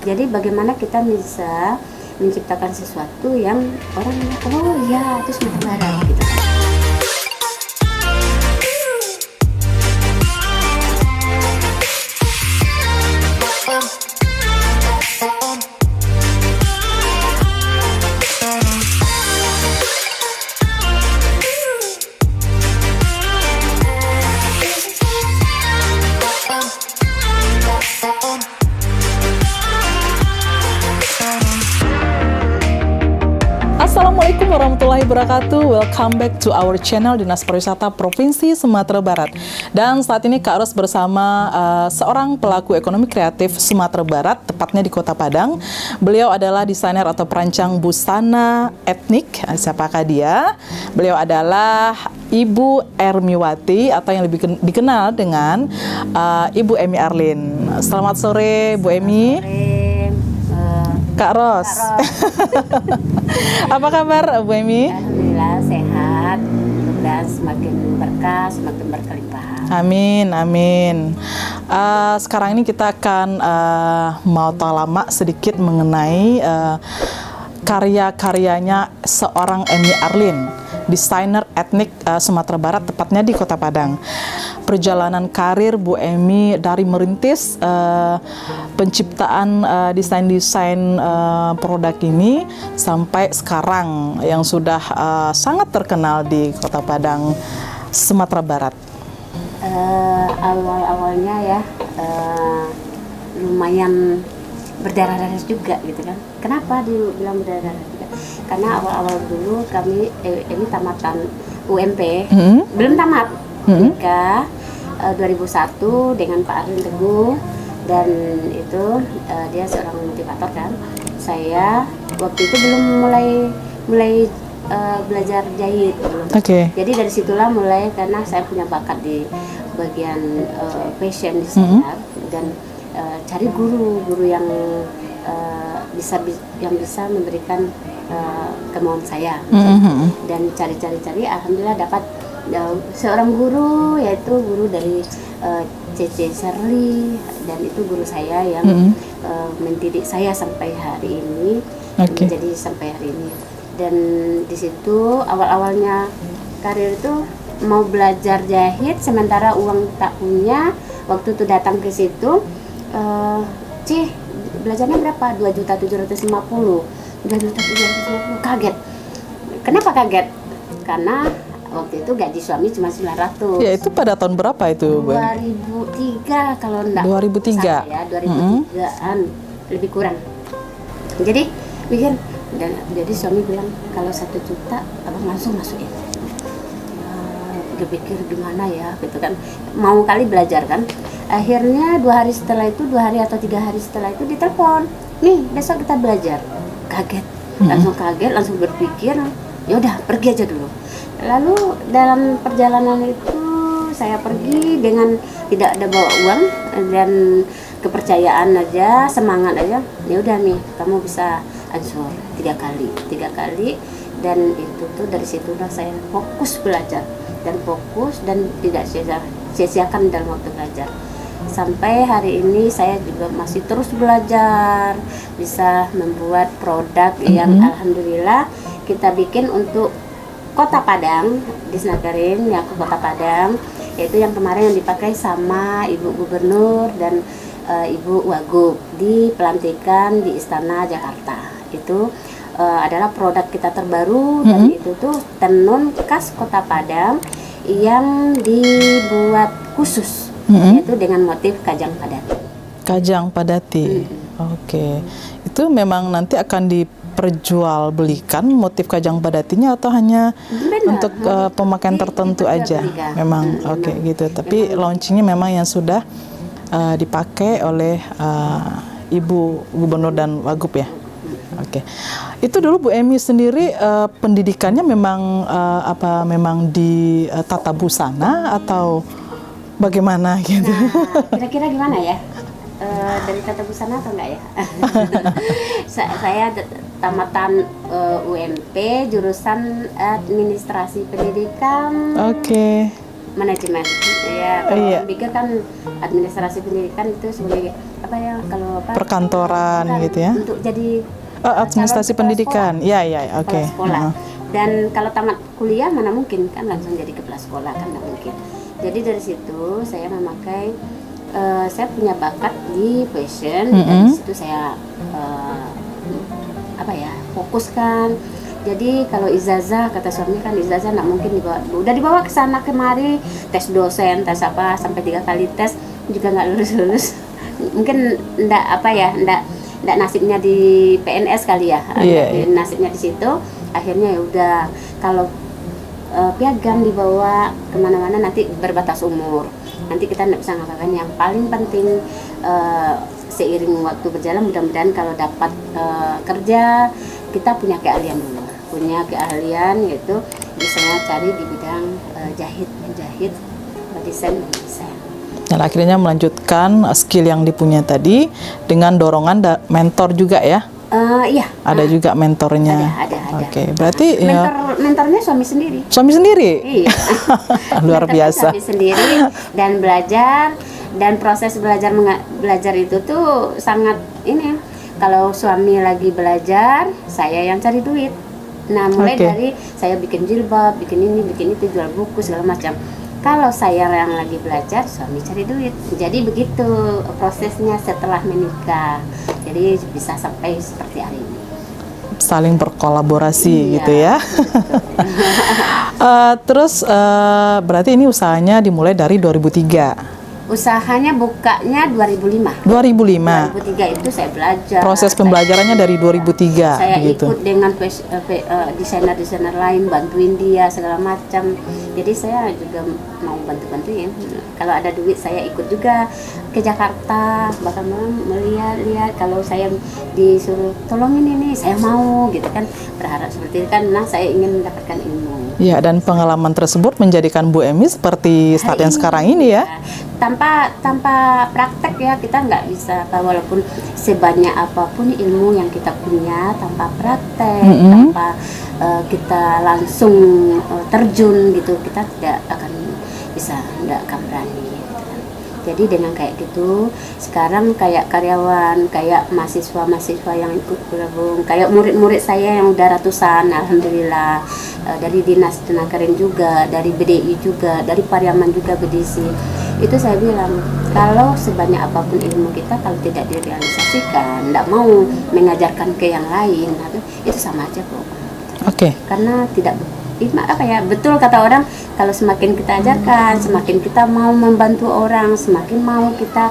Jadi bagaimana kita bisa menciptakan sesuatu yang orang oh ya itu Sumatera Barat gitu kan. Assalamualaikum warahmatullahi wabarakatuh. Welcome back to our channel Dinas Pariwisata Provinsi Sumatera Barat. Dan saat ini Kak Ros bersama seorang pelaku ekonomi kreatif Sumatera Barat, tepatnya di Kota Padang. Beliau adalah desainer atau perancang busana etnik. Siapakah dia? Beliau adalah Ibu Ermiwati atau yang lebih dikenal dengan Ibu Emi Arlin. Selamat sore, Bu Emi. Kak Ros. Apa kabar Bu Emi? Alhamdulillah sehat, mudah-mudahan semakin berkah, semakin berkelimpahan. Amin, amin. Sekarang ini kita akan mau tahu lama sedikit mengenai karya-karyanya seorang Emi Arlin, desainer etnik Sumatera Barat, tepatnya di Kota Padang. Perjalanan karir Bu Emi dari merintis penciptaan desain-desain produk ini sampai sekarang yang sudah sangat terkenal di Kota Padang, Sumatera Barat. Awal-awalnya ya lumayan berdarah-darah juga gitu kan. Kenapa dibilang berdarah-darah juga? Karena awal-awal dulu kami ini tamatan UMP, belum tamat. Nikah 2001 dengan Pak Arlin Teguh, dan itu dia seorang motivator kan. Saya waktu itu belum mulai belajar jahit belum. Jadi dari situlah mulai, karena saya punya bakat di bagian fashion designer, dan cari guru yang bisa memberikan kemauan saya. Dan cari alhamdulillah dapat seorang guru, yaitu guru dari Cece Serli, dan itu guru saya yang mendidik saya sampai hari ini, jadi sampai hari ini. Dan di situ awal-awalnya karir itu mau belajar jahit, sementara uang tak punya. Waktu itu datang ke situ, belajarnya berapa? 2.750.000. 2.750.000, kaget. Kenapa kaget? Karena waktu itu gaji suami cuma 900. Ya, itu pada tahun berapa itu, Bu? 2003 kalau enggak. 2003. Ya, 2003-an, lebih kurang. Jadi pikir, dan jadi suami bilang kalau 1 juta abang langsung masukin. Dia pikir gimana ya gitu kan, mau kali belajar kan. Akhirnya 2 hari atau 3 hari setelah itu ditelepon, nih besok kita belajar. Kaget, langsung berpikir, ya udah pergi aja dulu. Lalu dalam perjalanan itu saya pergi dengan tidak ada bawa uang dan kepercayaan aja, semangat aja. Ya udah nih, kamu bisa ansur 3 kali, dan itu tuh dari situlah saya fokus belajar dan tidak sia-siakan dalam waktu belajar. Sampai hari ini saya juga masih terus belajar, bisa membuat produk yang alhamdulillah kita bikin untuk Kota Padang, disnagarin yang ke Kota Padang, yaitu yang kemarin yang dipakai sama Ibu Gubernur dan Ibu Wagub di pelantikan di Istana Jakarta. Itu adalah produk kita terbaru, dan itu tuh tenun khas Kota Padang yang dibuat khusus, yaitu dengan motif Kajang Padati. Kajang Padati. Oke. Itu memang nanti akan diperjualbelikan motif Kajang Padatinya, atau hanya untuk pemakaian tertentu aja? Memang gitu. Tapi launchingnya memang yang sudah dipakai oleh Ibu Gubernur dan Wagub ya. Itu dulu Bu Emi sendiri pendidikannya memang memang di tata busana atau bagaimana gitu? Nah, kira-kira gimana ya? Dari tata busana atau enggak ya? Saya tamatan UMP, jurusan administrasi pendidikan, manajemen. Iya, kalau Iya. orang pikir kan administrasi pendidikan itu sebagai apa ya, kalau apa? Perkantoran Bukan, gitu ya. Untuk jadi Administrasi calon kepala pendidikan. sekolah. Iya, iya, oke. Kepala sekolah. Heeh. Dan kalau tamat kuliah mana mungkin kan langsung jadi kepala sekolah, kan nggak mungkin. Jadi dari situ saya memakai saya punya bakat di fashion, dan di situ saya apa ya, fokuskan. Jadi kalau ijazah, kata suami kan ijazah nggak mungkin dibawa, udah dibawa ke sana kemari, tes dosen, tes apa, sampai 3 kali tes juga nggak lulus. Mungkin ndak apa ya, ndak nasibnya di PNS kali ya. Iya, iya. Nasibnya di situ. Akhirnya ya udah, kalau piagam dibawa kemana-mana nanti berbatas umur. Nanti kita nggak bisa ngapain. Yang paling penting seiring waktu berjalan, mudah-mudahan kalau dapat kerja, kita punya keahlian dulu. Punya keahlian, yaitu bisa cari di bidang jahit, menjahit, desain. Dan akhirnya melanjutkan skill yang dipunya tadi dengan dorongan mentor juga ya. Iya. Ada juga mentornya. Ada. Oke, berarti Mentornya suami sendiri. suami sendiri. Iya. Luar Mentornya biasa. suami sendiri, dan belajar, dan proses belajar itu tuh sangat ini. Kalau suami lagi belajar, saya yang cari duit. Nah, mulai Oke. dari saya bikin jilbab, bikin ini, bikin itu, jual buku segala macam. Kalau saya yang lagi belajar, suami cari duit. Jadi begitu prosesnya setelah menikah. Jadi bisa sampai seperti hari ini. Saling berkolaborasi Iya, gitu ya. Terus berarti ini usahanya dimulai dari 2003. Usahanya bukanya 2005. 2005. 2003 itu saya belajar. Proses pembelajarannya dari 2003 Saya gitu. ikut dengan desainer-desainer lain, bantuin dia segala macam. Jadi saya juga mau bantuin. Kalau ada duit saya ikut juga ke Jakarta, bahkan melihat kalau saya disuruh tolongin ini, saya mau gitu kan, berharap seperti itu kan. Nah, saya ingin mendapatkan ilmu. Ya, dan pengalaman tersebut menjadikan Bu Emi seperti saat yang sekarang ini ya. Tanpa praktek ya kita nggak bisa, walaupun sebanyak apapun ilmu yang kita punya, tanpa praktek, tanpa kita langsung terjun gitu, kita tidak akan bisa, tidak akan berani gitu kan. Jadi dengan kayak gitu, sekarang kayak karyawan, kayak mahasiswa yang ikut bergabung, kayak murid-murid saya yang udah ratusan, alhamdulillah, dari Dinas Tenaga Kerja juga, dari BDI juga, dari Pariaman juga, BDC. Itu saya bilang, kalau sebanyak apapun ilmu kita, kalau tidak direalisasikan, tidak mau mengajarkan ke yang lain, itu sama aja kok. Oke. Karena tidak apa ya, betul kata orang, kalau semakin kita ajarkan, semakin kita mau membantu orang, semakin mau kita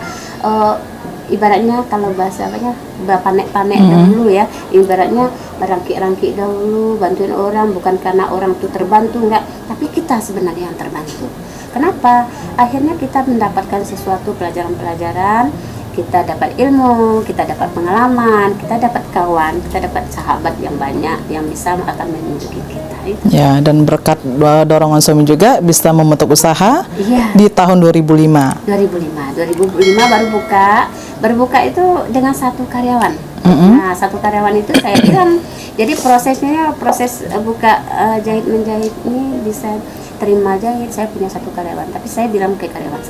ibaratnya kalau bahasa apanya, panek-panek dahulu ya, ibaratnya merangkik-rangkik dahulu, bantuin orang, bukan karena orang itu terbantu, enggak, tapi kita sebenarnya yang terbantu. Kenapa? Akhirnya kita mendapatkan sesuatu, pelajaran-pelajaran, kita dapat ilmu, kita dapat pengalaman, kita dapat kawan, kita dapat sahabat yang banyak yang bisa akan menunjuki kita. Itu. Ya, dan berkat dorongan suami juga bisa membentuk usaha di tahun 2005. 2005 baru buka itu dengan 1 karyawan. Nah, 1 karyawan itu saya bilang, jadi proses buka jahit menjahit ini bisa terima jahit, saya punya 1 karyawan, tapi saya bilang ke karyawan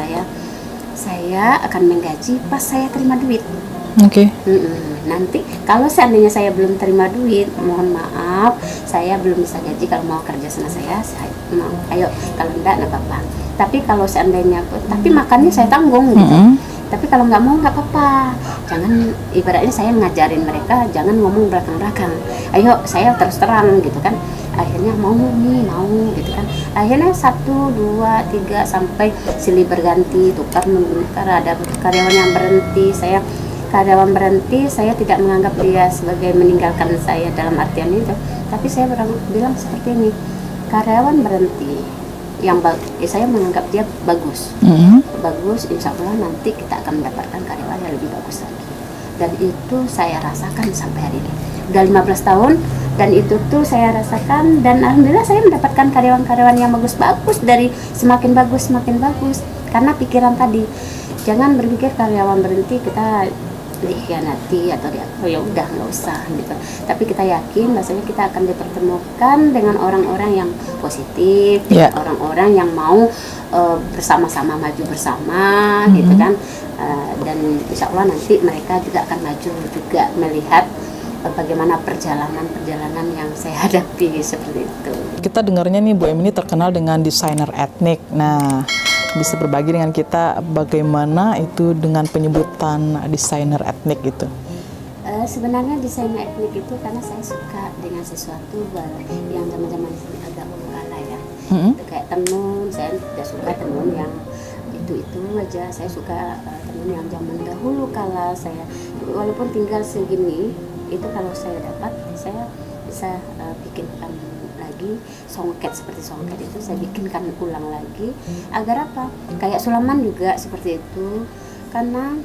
saya akan menggaji pas saya terima duit. Oke. Nanti kalau seandainya saya belum terima duit, mohon maaf, saya belum bisa gaji. Kalau mau kerja sama saya mau, ayo, kalau enggak apa-apa. Tapi kalau seandainya, tapi makannya saya tanggung gitu. Tapi kalau nggak mau nggak apa-apa. Jangan, ibaratnya saya ngajarin mereka jangan ngomong belakang-belakang. Ayo, saya terus terang gitu kan. Akhirnya mau gitu kan. Akhirnya 1, 2, 3 sampai silih berganti, tukar menukar, ada karyawan yang berhenti, karyawan berhenti, saya tidak menganggap dia sebagai meninggalkan saya dalam artian itu, tapi saya bilang seperti ini, karyawan berhenti, saya menganggap dia bagus, bagus, insya Allah nanti kita akan mendapatkan karyawan yang lebih bagus lagi, dan itu saya rasakan sampai hari ini, udah 15 tahun, dan itu tuh saya rasakan, dan alhamdulillah saya mendapatkan karyawan-karyawan yang bagus-bagus, dari semakin bagus, karena pikiran tadi, jangan berpikir karyawan berhenti kita dikhianati atau oh ya udah nggak usah gitu. Tapi kita yakin bahasanya kita akan dipertemukan dengan orang-orang yang positif, orang-orang yang mau bersama-sama maju bersama gitu kan. Dan insya Allah nanti mereka juga akan maju juga melihat bagaimana perjalanan yang saya hadapi seperti itu. Kita dengarnya nih Bu Emi ini terkenal dengan desainer etnik. Nah, bisa berbagi dengan kita bagaimana itu dengan penyebutan desainer etnik itu? Sebenarnya desainer etnik itu karena saya suka dengan sesuatu yang zaman-zaman agak kala ya. Kayak tenun, saya tidak suka tenun yang itu aja. Saya suka tenun yang zaman dahulu kala. Saya walaupun tinggal segini, itu kalau saya dapat saya bisa bikinkan lagi songket, seperti songket itu saya bikinkan ulang lagi agar apa, kayak sulaman juga seperti itu. Karena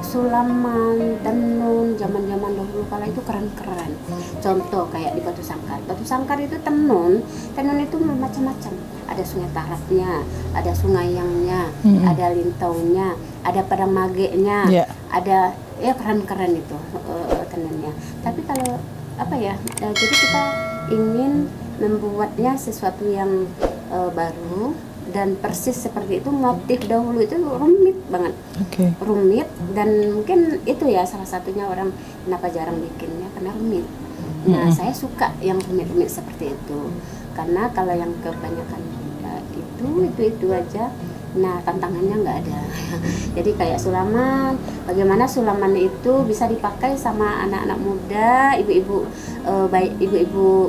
sulaman tenun zaman-zaman dahulu kala itu keren-keren. Contoh kayak di Batu Sangkar itu tenun itu macam-macam. Ada sungai Tarapnya, ada sungai Yangnya, ada lintaunya, ada padang magenya, ada ya keren-keren itu tenunnya. Tapi kalau apa ya, jadi kita ingin membuatnya sesuatu yang baru dan persis seperti itu. Motif dahulu itu rumit banget, rumit, dan mungkin itu ya salah satunya orang kenapa jarang bikinnya karena rumit. Nah, saya suka yang rumit-rumit seperti itu karena kalau yang kebanyakan itu aja. Nah, tantangannya nggak ada. Jadi kayak sulaman, bagaimana sulaman itu bisa dipakai sama anak-anak muda, ibu-ibu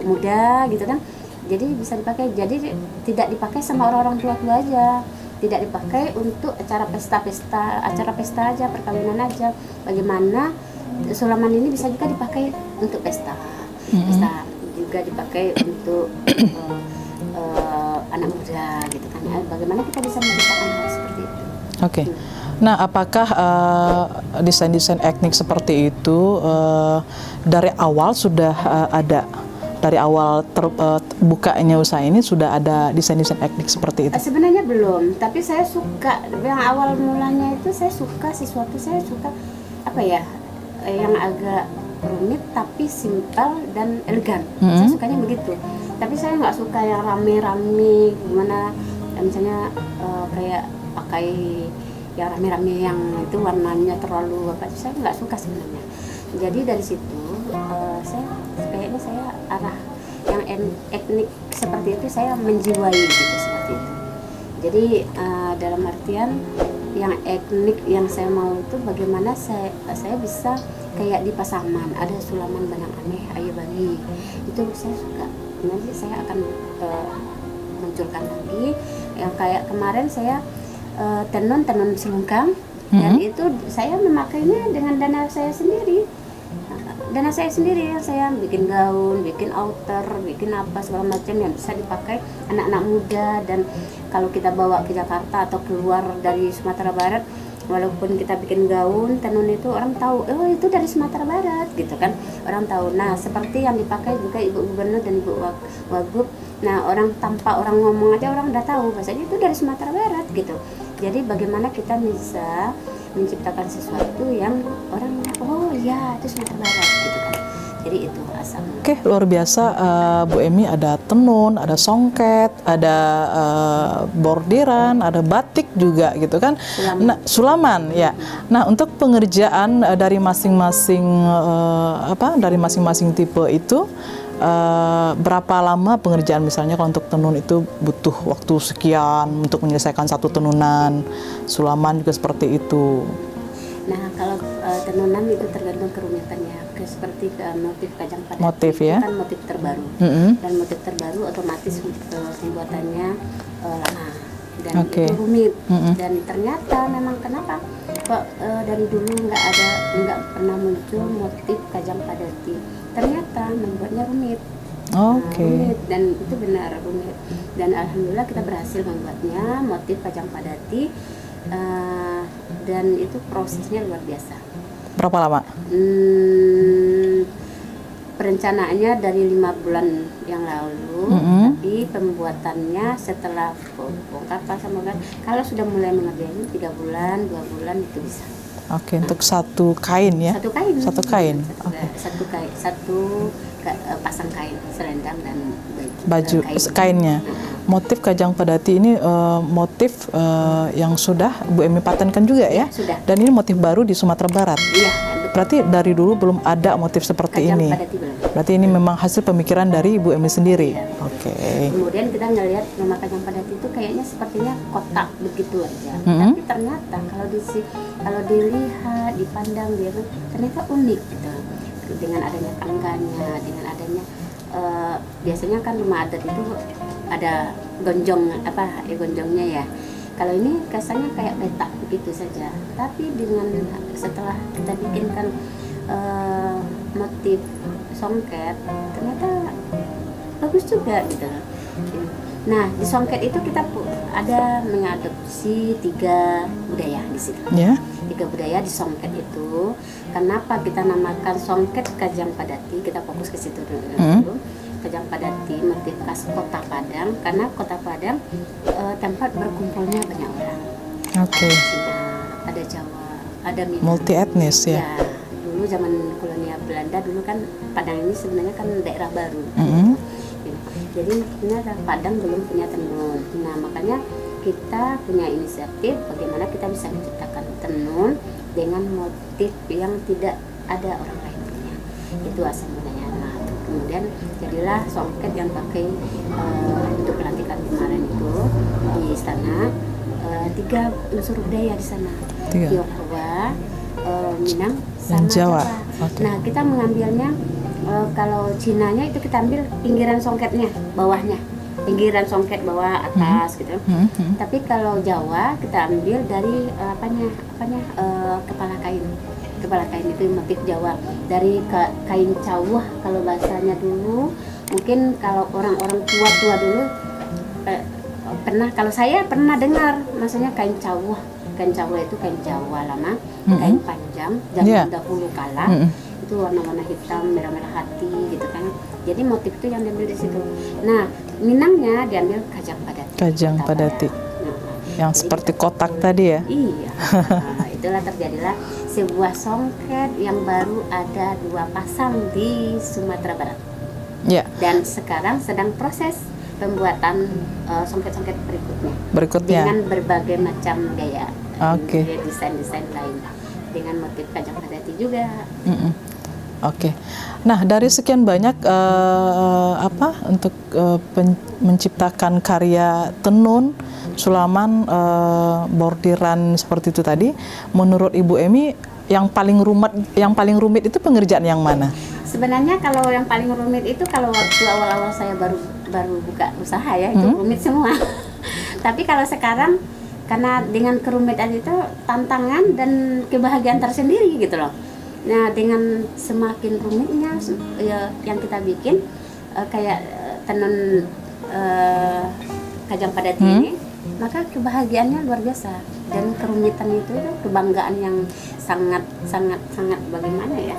muda gitu kan. Jadi bisa dipakai, jadi tidak dipakai sama orang-orang tua aja, tidak dipakai untuk acara pesta aja, perkawinan aja. Bagaimana sulaman ini bisa juga dipakai untuk pesta juga dipakai untuk anak muda gitu kan. Bagaimana kita bisa menciptakan hal seperti itu? Nah, apakah desain-desain etnik seperti itu dari awal sudah ada? Dari awal bukanya usaha ini sudah ada desain-desain etnik seperti itu? Sebenarnya belum, tapi saya suka. Yang awal mulanya itu saya suka apa ya, yang agak rumit tapi simpel dan elegan. Saya sukanya begitu. Tapi saya nggak suka yang rame-rame gimana, misalnya kayak pakai yang rame-rame yang itu warnanya terlalu apa, saya nggak suka sebenarnya. Jadi dari situ kayaknya saya arah yang etnik seperti itu saya menjiwai gitu, seperti itu. Jadi dalam artian yang etnik yang saya mau itu bagaimana saya bisa kayak di Pasaman ada sulaman Banang Aneh Ayu Bali, itu saya suka. Nanti saya akan munculkan lagi yang kayak kemarin saya tenun selungkang, dan itu saya memakainya dengan dana saya sendiri. Yang saya bikin gaun, bikin outer, bikin apa segala macam yang bisa dipakai anak-anak muda. Dan kalau kita bawa ke Jakarta atau keluar dari Sumatera Barat, walaupun kita bikin gaun tenun itu orang tahu, oh itu dari Sumatera Barat gitu kan, orang tahu. Nah, seperti yang dipakai juga Ibu Gubernur dan Ibu Wagub. Nah, orang tanpa orang ngomong aja orang udah tahu bahasanya itu dari Sumatera Barat gitu. Jadi bagaimana kita bisa menciptakan sesuatu yang orang, oh ya itu Sumatera Barat gitu kan. Jadi itu asalnya. Oke, luar biasa Bu Emi, ada tenun, ada songket, ada bordiran, ada batik juga gitu kan. Sulaman ya. Nah, untuk pengerjaan dari masing-masing dari masing-masing tipe itu berapa lama pengerjaan? Misalnya kalau untuk tenun itu butuh waktu sekian untuk menyelesaikan satu tenunan, sulaman juga seperti itu. Nah, kalau tenunan itu tergantung kerumitannya. Seperti motif Kajang Padati motif, itu ya? kan motif terbaru, dan motif terbaru otomatis pembuatannya lama dan itu rumit. Dan ternyata memang kenapa kok dari dulu nggak pernah muncul motif Kajang Padati, ternyata membuatnya rumit. Rumit, dan itu benar rumit, dan alhamdulillah kita berhasil membuatnya motif Kajang Padati. Dan itu prosesnya luar biasa. Berapa lama? Perencanaannya dari 5 bulan yang lalu, tapi pembuatannya setelah bongkar pasang, kalau sudah mulai mengerjain 3 bulan, 2 bulan itu bisa. Oke, untuk satu kain ya? Satu kain. Satu kain. Pasang kain selendang dan baju kainnya. Motif Kajang Padati ini motif yang sudah Bu Emi patenkan juga ya? Sudah. Dan ini motif baru di Sumatera Barat. Iya. Berarti dari dulu belum ada motif seperti Kajang ini. Padati belum. Berarti ini memang hasil pemikiran dari Bu Emi sendiri. Iya. Oke. Kemudian kita ngelihat nama Kajang Padati itu kayaknya sepertinya kotak begitu aja. Tapi ternyata kalau dilihat, dipandang dia ternyata unik gitu. Dengan adanya kangganya, dengan adanya biasanya kan rumah adat itu ada gonjongnya ya. Kalau ini kesannya kayak petak begitu saja. Tapi setelah kita bikinkan motif songket, ternyata bagus juga gitu. Nah, di songket itu kita ada mengadopsi 3 budaya di situ. Ya. 3 budaya di songket itu. Kenapa kita namakan songket Kajang Padati? Kita fokus ke situ dulu. Kajang Padati motif khas Kota Padang, karena Kota Padang tempat berkumpulnya banyak orang. Oke. Ada Cina, ada Jawa, ada Minang. Multi etnis ya. Ya, dulu zaman kolonial Belanda dulu kan Padang ini sebenarnya kan daerah baru. Jadi sebenarnya Padang belum punya tenun. Nah, makanya kita punya inisiatif bagaimana kita bisa menciptakan tenun dengan motif yang tidak ada orang lain punya. Itu asal mulanya. Nah, kemudian jadilah songket yang pakai untuk pelantikan kemarin itu di istana 3 unsur budaya di sana. Tionghoa, Minang, sama Jawa. Okay. Nah, kita mengambilnya kalau Cinanya itu kita ambil pinggiran songketnya, bawahnya. Pinggiran songket bawah atas gitu. Tapi kalau Jawa kita ambil dari kepala kain. Kepala kain itu motif Jawa dari kain cawah kalau bahasanya dulu. Mungkin kalau orang-orang tua dulu kalau saya pernah dengar maksudnya kain cawah. Kain cawah itu kain Jawa lama, kain panjang zaman dahulu kala. Itu warna-warna hitam, merah-merah hati gitu kan. Jadi motif itu yang diambil di situ. Nah, Minangnya diambil Kajang Padati. Kajang Padati. Nah, yang seperti kotak tadi ya. Iya. Nah, itulah terjadilah sebuah songket yang baru ada 2 pasang di Sumatera Barat. Ya. Dan sekarang sedang proses pembuatan songket-songket berikutnya. Dengan berbagai macam gaya. Oke. Desain-desain lain dengan motif Kajang Padati juga. Oke. Nah, dari sekian banyak untuk menciptakan karya tenun, sulaman, bordiran seperti itu tadi, menurut Ibu Emi yang paling rumit itu pengerjaan yang mana? Sebenarnya kalau yang paling rumit itu kalau waktu awal-awal saya baru buka usaha ya, itu rumit semua. Tapi kalau sekarang karena dengan kerumitan itu tantangan dan kebahagiaan tersendiri gitu loh. Nah, dengan semakin rumitnya yang kita bikin kayak tenun Kajang Padati ini, maka kebahagiaannya luar biasa. Dan kerumitan itu kebanggaan yang sangat bagaimana ya?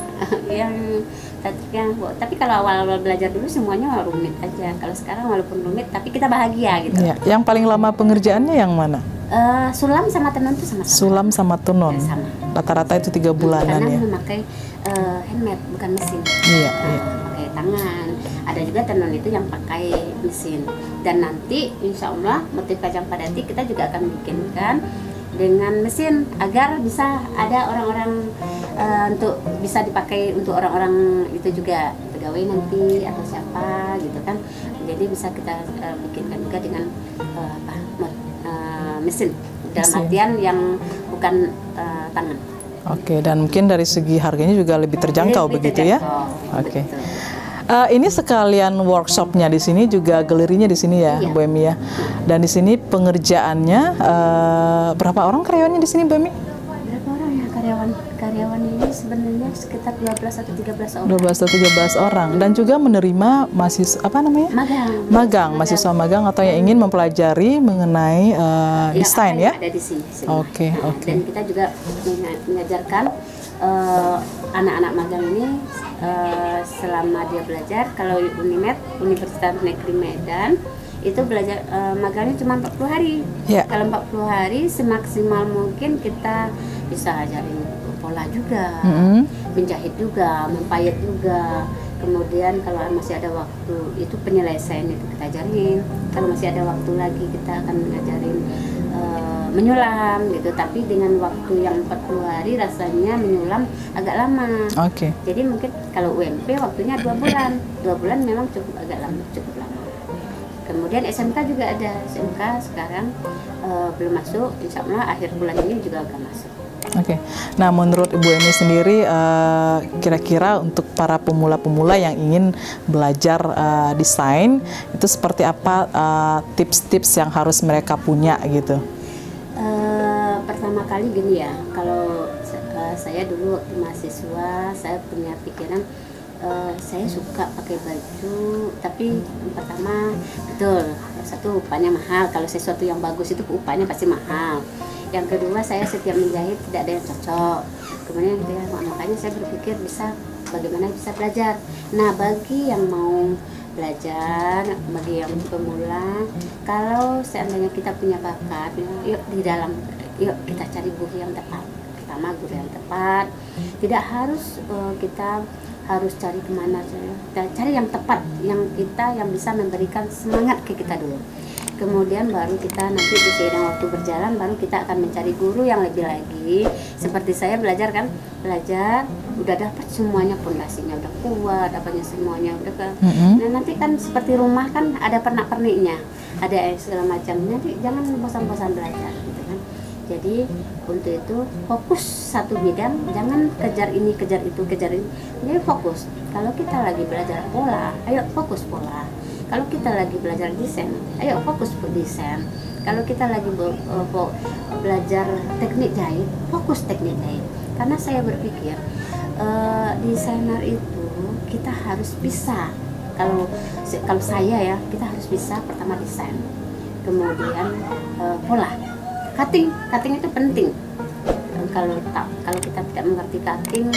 Tapi kalau awal-awal belajar dulu semuanya rumit aja. Kalau sekarang walaupun rumit tapi kita bahagia gitu. Ya, yang paling lama pengerjaannya yang mana? Sulam sama tenun itu sama-sama. Sulam sama tenun. Sama. Rata-rata itu 3 bulanan karena ya. Karena memakai handmade bukan mesin. Iya. Pakai tangan. Ada juga tenun itu yang pakai mesin. Dan nanti insya Allah motif Kajang Padati kita juga akan bikinkan dengan mesin agar bisa ada orang-orang untuk bisa dipakai untuk orang-orang itu juga pegawai nanti atau siapa gitu kan. Jadi bisa kita bikinkan juga dengan mesin dalam artian yang bukan tangan. Oke, dan mungkin dari segi harganya juga lebih terjangkau begitu ya. Oke. Ini sekalian workshopnya di sini juga galerinya di sini ya, Bu Emi ya. Dan di sini pengerjaannya berapa orang karyawannya di sini, Bu Emi? Berapa orang ya karyawan ini sebenarnya sekitar 12 atau 13 orang. 12 atau 13 orang dan juga menerima mahasiswa magang, mahasiswa magang atau yang ingin mempelajari mengenai desain ya. Ada di sini. Oke. Dan kita juga mengajarkan anak-anak magang ini selama dia belajar. Kalau Unimed, Universitas Negeri Medan itu belajar magangnya cuma 40 hari. Yeah. Kalau 40 hari semaksimal mungkin kita bisa ajarin pola juga, menjahit juga, mempayet juga. Kemudian kalau masih ada waktu itu penyelesaian itu kita ajarin. Kalau masih ada waktu lagi kita akan ngajarin menyulam gitu. Tapi dengan waktu yang 40 hari rasanya menyulam agak lama. Jadi mungkin kalau UMP waktunya 2 bulan. 2 bulan memang cukup agak lama, cukup lama. Kemudian SMK juga ada. SMK sekarang belum masuk, insya Allah akhir bulan ini juga akan masuk. Nah menurut Ibu Emi sendiri kira-kira untuk para pemula-pemula yang ingin belajar desain itu seperti apa tips-tips yang harus mereka punya gitu? Pertama kali gini ya, kalau saya dulu waktu mahasiswa saya punya pikiran saya suka pakai baju, tapi yang pertama betul satu upahnya mahal. Kalau sesuatu yang bagus itu upahnya pasti mahal. Yang kedua saya setiap menjahit tidak ada yang cocok. Kemudian makanya saya berpikir bagaimana bisa belajar. Nah bagi yang mau belajar, bagi yang pemula, kalau seandainya kita punya bakat, yuk kita cari guru yang tepat. Pertama guru yang tepat, tidak harus kita harus cari kemana, kita cari yang tepat, yang bisa memberikan semangat ke kita dulu. Kemudian baru kita nanti di seiring waktu berjalan baru kita akan mencari guru yang lebih lagi. Seperti saya belajar udah dapat semuanya, pondasinya udah kuat, dapatnya semuanya udah kan. Nah nanti kan seperti rumah kan ada pernak-perniknya, ada segala macam. Nanti jangan bosan-bosan belajar gitu kan. Jadi untuk itu fokus satu bidang, jangan kejar ini, kejar itu, kejar ini. Jadi fokus. Kalau kita lagi belajar pola, ayo fokus pola. Kalau kita lagi belajar desain, ayo fokus ke desain. Kalau kita lagi belajar teknik jahit, fokus teknik jahit. Karena saya berpikir desainer itu kita harus bisa. Kalau saya ya, kita harus bisa pertama desain, kemudian pola. Cutting itu penting. Kalau kita tidak mengerti cutting,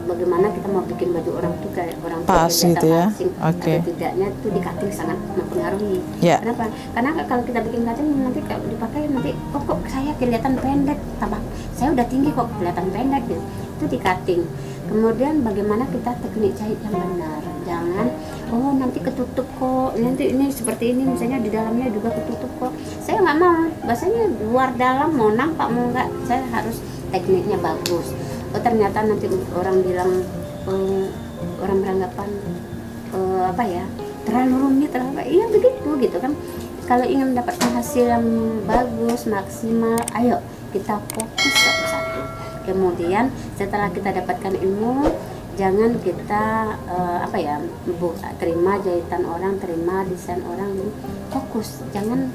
bagaimana kita mau bikin baju orang tuh kayak orang pas gitu ya. Atau tidaknya tuh di cutting sangat mempengaruhi. Kenapa? Karena kalau kita bikin cutting nanti kalau dipakai nanti kok saya kelihatan pendek, saya udah tinggi kok kelihatan pendek gitu. Itu di cutting. Kemudian bagaimana kita teknik jahit yang benar. Jangan nanti ketutup kok, nanti ini seperti ini misalnya di dalamnya juga ketutup kok. Saya nggak mau, bahasanya luar dalam mau nampak mau enggak, saya harus tekniknya bagus. Ternyata nanti orang bilang orang beranggapan terlalu rumit, iya begitu gitu kan. Kalau ingin mendapatkan hasil yang bagus maksimal, ayo kita fokus satu-satu. Kemudian setelah kita dapatkan ilmu, jangan kita terima jahitan orang, terima desain orang, fokus. Jangan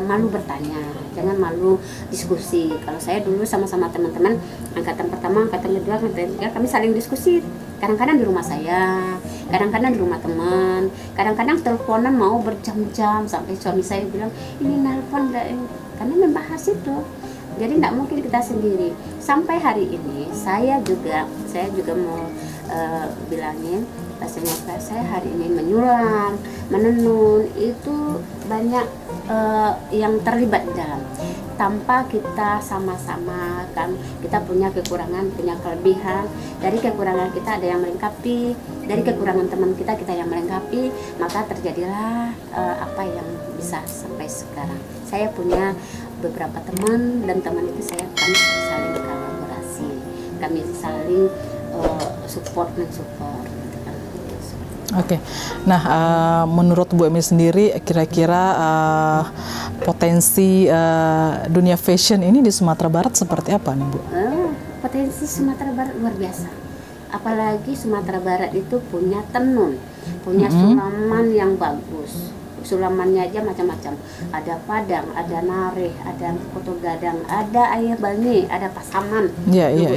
malu bertanya, jangan malu diskusi. Kalau saya dulu sama-sama teman-teman angkatan pertama, angkatan kedua, angkatan ketiga, kami saling diskusi. Kadang-kadang di rumah saya, kadang-kadang di rumah teman, kadang-kadang teleponan mau berjam-jam sampai suami saya bilang ini nelpon karena membahas itu. Jadi tidak mungkin kita sendiri. Sampai hari ini saya juga mau bilangin rasanya saya hari ini menyulam, menenun itu banyak yang terlibat di dalam. Tanpa kita sama-sama kan kita punya kekurangan, punya kelebihan. Dari kekurangan kita ada yang melengkapi, dari kekurangan teman kita yang melengkapi, maka terjadilah apa yang bisa sampai sekarang. Saya punya beberapa teman dan teman itu kami saling kolaborasi, kami saling support. Nah menurut Bu Emi sendiri kira-kira potensi dunia fashion ini di Sumatera Barat seperti apa nih Bu? Potensi Sumatera Barat luar biasa. Apalagi Sumatera Barat itu punya tenun, punya sulaman yang bagus. Sulamannya aja macam-macam. Ada Padang, ada Nareh, ada Koto Gadang, ada Ayah Bani, ada Pasaman,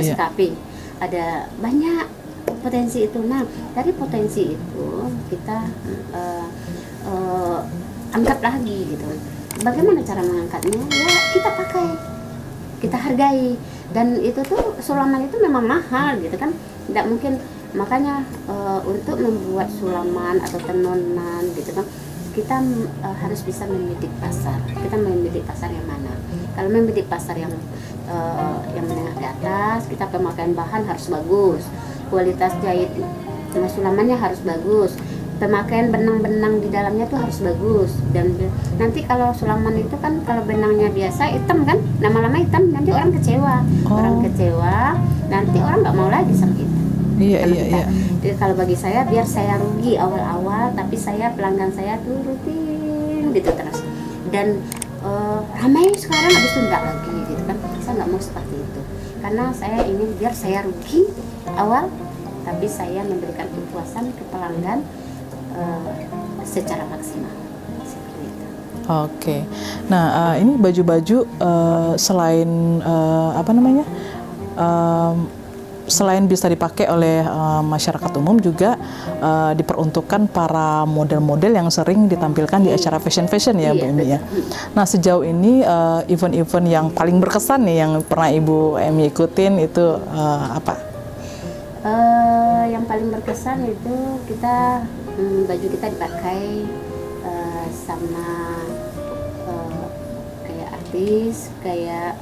Sekapi. Ada banyak potensi itu. Nah, dari potensi itu kita angkat lagi gitu. Bagaimana cara mengangkatnya? Ya kita pakai, kita hargai. Dan itu tuh sulaman itu memang mahal gitu kan. Tidak mungkin, makanya untuk membuat sulaman atau tenunan gitu kan, kita harus bisa membidik pasar. Kita membidik pasar yang mana? Kalau membidik pasar yang menengah ke atas, kita pemakaian bahan harus bagus, kualitas jahit sulamannya harus bagus, pemakaian benang-benang di dalamnya tuh harus bagus. Dan nanti kalau sulaman itu kan kalau benangnya biasa hitam kan, lama-lama hitam, nanti orang kecewa. Orang kecewa, nanti orang nggak mau lagi sama kita. Iya. Jadi kalau bagi saya, biar saya rugi awal-awal, tapi saya pelanggan saya tuh rutin gitu terus. Dan ramai sekarang habis itu enggak lagi gitu kan. Saya nggak mau seperti itu. Karena saya ingin biar saya rugi awal, tapi saya memberikan kepuasan ke pelanggan secara maksimal. Seperti itu. Oke. Nah, ini baju-baju selain selain bisa dipakai oleh masyarakat umum, juga diperuntukkan para model-model yang sering ditampilkan di acara fashion ya, Bu Emi ya. Nah, sejauh ini event-event yang paling berkesan nih yang pernah Ibu Emi ikutin itu apa? Yang paling berkesan itu kita baju kita dipakai sama kayak artis, kayak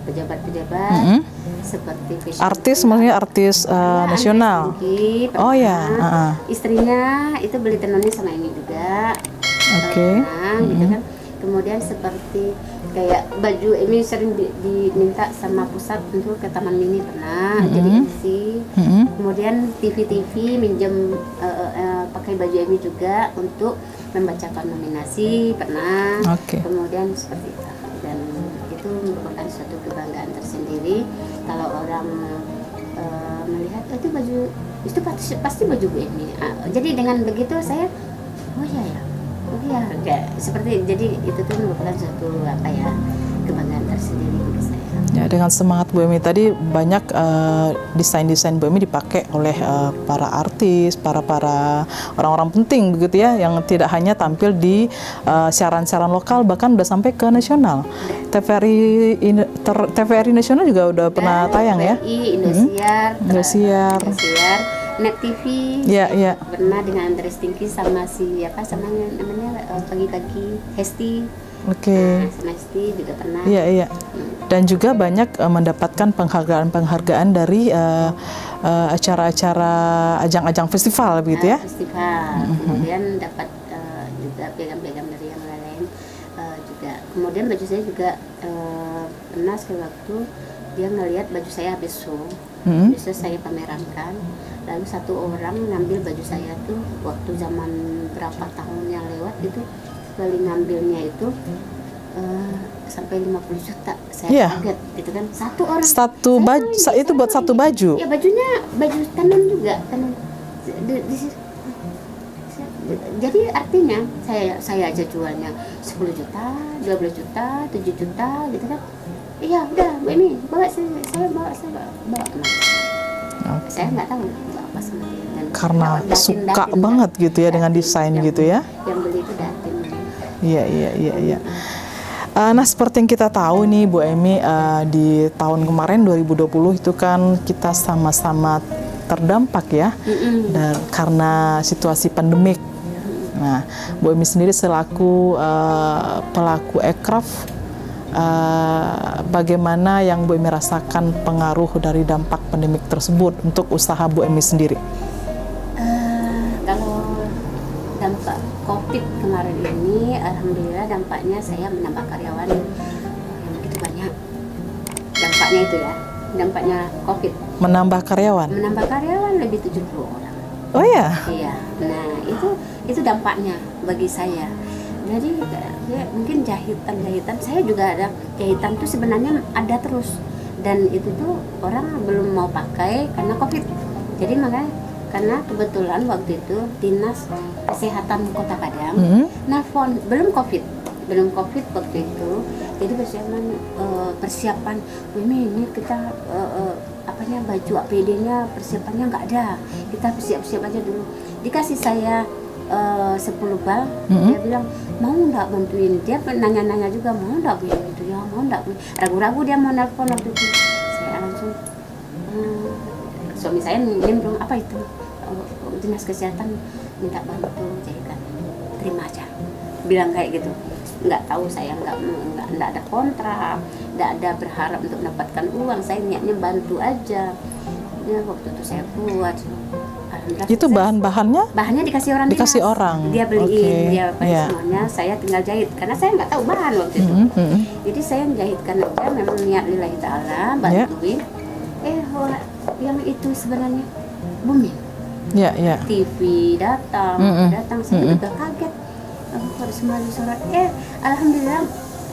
pejabat-pejabat seperti fashion. Artis maksudnya artis nasional. Oh ya. Istrinya itu beli tenunnya sama ini juga. Oke. Gitu kan. Kemudian seperti kayak baju ini sering diminta sama pusat untuk ke Taman Mini pernah jadi MC. Kemudian TV minjem pakai baju ini juga untuk membacakan nominasi pernah. Kemudian seperti itu. Dan itu merupakan suatu kebanggaan tersendiri kalau orang melihat itu baju itu pasti baju Bu Emi. Jadi dengan begitu saya seperti jadi itu tuh merupakan suatu kebanggaan tersendiri bagi saya. Ya, dengan semangat Bu Emi tadi banyak desain-desain Bu Emi dipakai oleh para artis, para orang-orang penting begitu ya, yang tidak hanya tampil di siaran-siaran lokal, bahkan udah sampai ke nasional. TVRI nasional juga udah pernah tayang ya. Indosiar. Net TV. Iya. Pernah dengan Andres Tingki sama namanya pagi-pagi Hesti. Sama Hesti juga pernah. Iya. Dan juga banyak mendapatkan penghargaan dari acara-acara ajang-ajang festival begitu ya. Festival. Kemudian dapat juga piagam-piagam dari yang lain juga. Kemudian baju saya juga pernah sekali waktu dia ngelihat baju saya habis show. Bisa saya pamerankan, lalu satu orang ngambil baju saya tuh waktu zaman berapa tahun yang lewat itu, sekali ngambilnya itu sampai 50 juta. Saya kaget gitu kan, satu orang itu buat satu baju. Ya, bajunya baju tenun juga, tenun. Jadi artinya saya aja jualnya 10 juta, 12 juta, 7 juta gitu kan. Iya, udah Bu Emi, saya bawa. Saya nggak tahu apa sama dia. Dan karena suka banget gitu ya dengan desain gitu ya. Yang beli itu datin. Iya. Nah, seperti yang kita tahu nih Bu Emi, di tahun kemarin 2020 itu kan kita sama-sama terdampak ya, dan karena situasi pandemik. Nah, Bu Emi sendiri selaku pelaku ekraf, bagaimana yang Bu Emi rasakan pengaruh dari dampak pandemik tersebut untuk usaha Bu Emi sendiri? Kalau dampak COVID kemarin ini, alhamdulillah dampaknya saya menambah karyawan yang begitu banyak. Dampaknya itu ya, dampaknya COVID. Menambah karyawan lebih 70 orang. Oh ya? Iya. Nah, itu dampaknya bagi saya. Jadi mungkin jahitan saya juga ada jahitan tuh sebenarnya ada terus, dan itu tuh orang belum mau pakai karena COVID. Jadi makanya karena kebetulan waktu itu Dinas Kesehatan Kota Padang nelfon, belum COVID waktu itu. Jadi persiapan ini kita baju APD-nya persiapannya nggak ada, kita siap-siap aja dulu. Dikasih saya 10 bal, dia bilang mau nggak bantuin, dia nanya-nanya juga mau nggak Bu gitu ya, mau nggak Bu, ragu-ragu dia mau nelpon waktu itu. Saya langsung suami saya nimbrung apa itu, Dinas Kesehatan minta bantu jahitan. terima aja, bilang kayak gitu. Nggak tahu, saya nggak ada kontrak, nggak ada berharap untuk mendapatkan uang, saya niatnya bantu aja. Ya waktu itu saya buat, alhamdulillah Itu sukses. bahannya dikasih orang, dikasih orang. dia beliin, Oke, dia pakai ya. semuanya, saya tinggal jahit karena saya nggak tahu bahan waktu itu. Jadi saya jahitkan aja, memang niat lillahi ta'ala, bantuin. Wah, yang itu sebenarnya booming. Ya. TV datang, saya juga kaget. Harus melalui surat. Alhamdulillah,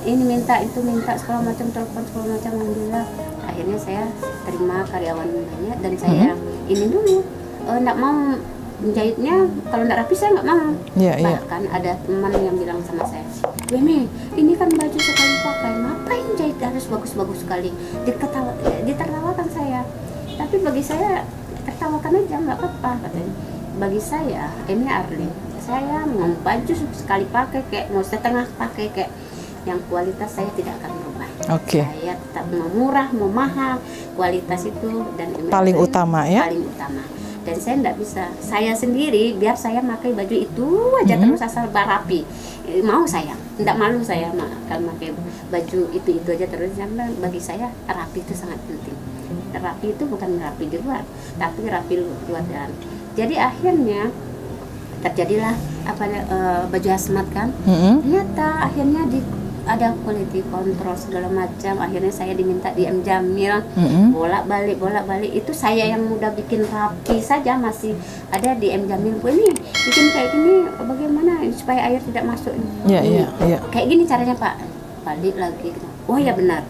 ini minta, itu minta, segala macam, telepon segala macam, alhamdulillah. Akhirnya saya terima karyawan banyak, dan saya ini dulu nggak mau menjahitnya, kalau nggak rapi saya nggak mau. Bahkan ada teman yang bilang sama saya, Wemi, ini kan baju sekali pakai, ngapain jahit harus bagus-bagus sekali? Ditertawakan saya, tapi bagi saya tertawakan aja, nggak apa-apa katanya. Bagi saya ini Arlin, saya mau baju sekali pakai kayak mau setengah pakai kayak yang kualitas, saya tidak akan berubah. Saya tetap mau murah mau mahal, kualitas itu dan paling utama ya. Paling utama. Dan saya tidak bisa, saya sendiri biar saya pakai baju itu aja terus asal rapi. Mau saya, tidak malu saya kalau pakai baju itu aja terus. Karena bagi saya rapi itu sangat penting. Rapi itu bukan rapi di luar, tapi rapi luar dalam. Jadi akhirnya terjadilah baju hazmat kan. Ternyata akhirnya ada quality control segala macam. Akhirnya saya diminta di M Jamil, bolak-balik. Itu saya yang udah bikin rapi saja masih ada di M Jamil. Ini bikin kayak gini, bagaimana supaya air tidak masuk? Iya. Kayak gini caranya Pak. Balik lagi. Oh ya benar.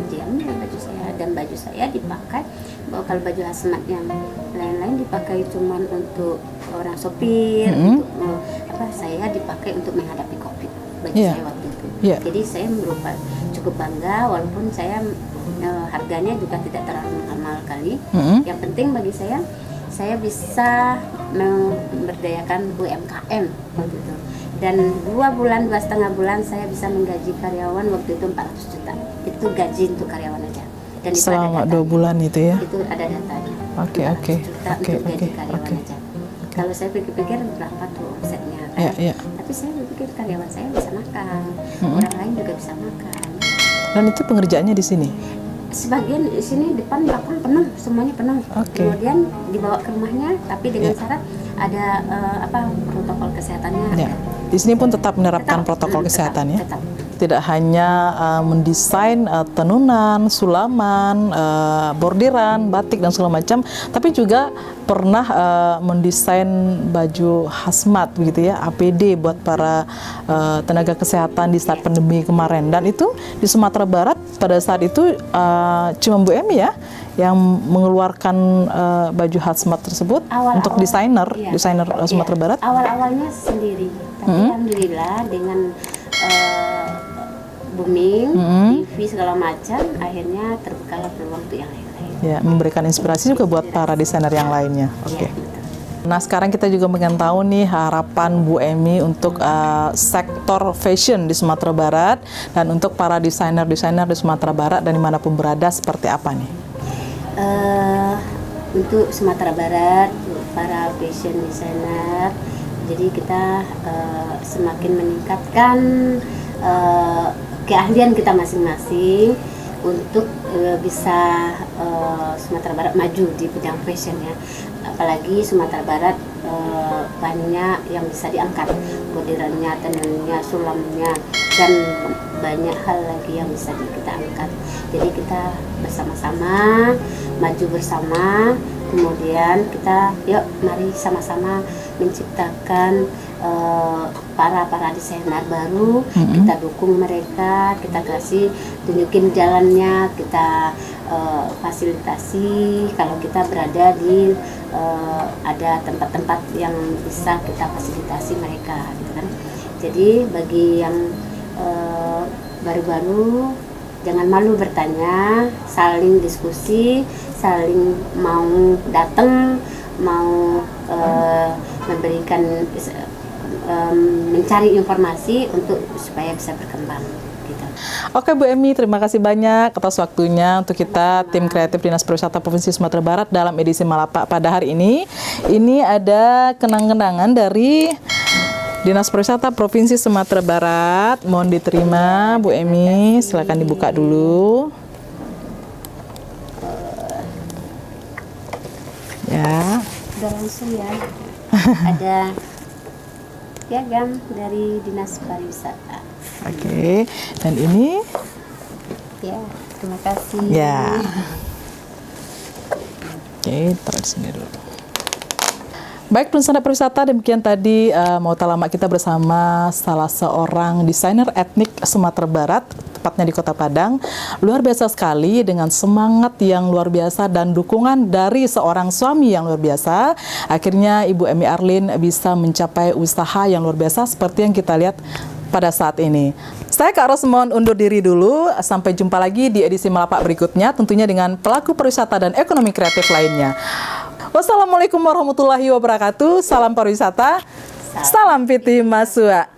Diambil baju saya, dan baju saya dipakai. Kalau baju hazmat yang lain-lain dipakai cuman untuk orang sopir, untuk saya dipakai untuk menghadapi COVID. Baju saya waktu itu. Jadi saya merupakan cukup bangga, walaupun saya harganya juga tidak terlalu mahal kali. Yang penting bagi saya bisa memberdayakan UMKM waktu itu. Dan 2,5 bulan saya bisa menggaji karyawan waktu itu 400 juta. Itu gaji untuk karyawan aja. Dan itu selama 2 bulan itu ya? Itu ada datanya. Oke. Untuk gaji karyawan aja. Kalau saya pikir-pikir berapa tuh omsetnya kan? Tapi saya berpikir karyawan saya bisa makan, orang lain juga bisa makan. Dan itu pengerjaannya di sini? Sebagian di sini, depan belakang penuh, semuanya penuh. Kemudian dibawa ke rumahnya, tapi dengan syarat ada protokol kesehatannya. Di sini pun tetap menerapkan protokol kesehatan ya? Tidak hanya mendesain tenunan, sulaman, bordiran, batik dan segala macam, tapi juga pernah mendesain baju hazmat begitu ya, APD buat para tenaga kesehatan di saat pandemi kemarin. Dan itu di Sumatera Barat pada saat itu cuma Bu Emi ya yang mengeluarkan baju hazmat tersebut untuk desainer Sumatera Barat. Awal-awalnya sendiri, tapi alhamdulillah dengan booming, TV segala macam, akhirnya terbukalah peluang untuk yang lain-lain. Ya, memberikan inspirasi juga buat para desainer yang lainnya. Nah, sekarang kita juga ingin tahu nih harapan Bu Emi untuk sektor fashion di Sumatera Barat dan untuk para desainer-desainer di Sumatera Barat dan dimanapun berada seperti apa nih? Untuk Sumatera Barat, para fashion designer, jadi kita semakin meningkatkan keahlian kita masing-masing untuk bisa Sumatera Barat maju di bidang fashion ya. Apalagi Sumatera Barat banyak yang bisa diangkat, bordirannya, tenunnya, sulamnya, dan banyak hal lagi yang bisa kita angkat. Jadi kita bersama-sama, maju bersama, kemudian kita yuk mari sama-sama menciptakan para desainer baru. Kita dukung mereka, kita kasih, tunjukin jalannya, kita fasilitasi kalau kita berada di ada tempat-tempat yang bisa kita fasilitasi mereka gitu kan. Jadi bagi yang baru-baru, jangan malu bertanya, saling diskusi, saling mau datang, mau memberikan mencari informasi untuk supaya bisa berkembang gitu. Oke Bu Emi, terima kasih banyak atas waktunya untuk kita tim kreatif Dinas Pariwisata Provinsi Sumatera Barat dalam edisi Malapak pada hari ini. Ini ada kenang-kenangan dari Dinas Pariwisata Provinsi Sumatera Barat, mohon diterima Bu Emi, silakan dibuka dulu. Ya. Udah langsung ya. Ada piagam dari Dinas Pariwisata. Oke, dan ini Ya, terima kasih. ya. Oke, taruh di sini dulu. Baik, pemirsa pariwisata, demikian tadi mau lama kita bersama salah seorang desainer etnik Sumatera Barat, tepatnya di Kota Padang. Luar biasa sekali dengan semangat yang luar biasa dan dukungan dari seorang suami yang luar biasa. Akhirnya Ibu Emi Arlin bisa mencapai usaha yang luar biasa seperti yang kita lihat pada saat ini. Saya Kak Ros mohon undur diri dulu. Sampai jumpa lagi di edisi Melapak berikutnya, tentunya dengan pelaku pariwisata dan ekonomi kreatif lainnya. Wassalamualaikum warahmatullahi wabarakatuh. Salam pariwisata. Salam Piti Masua.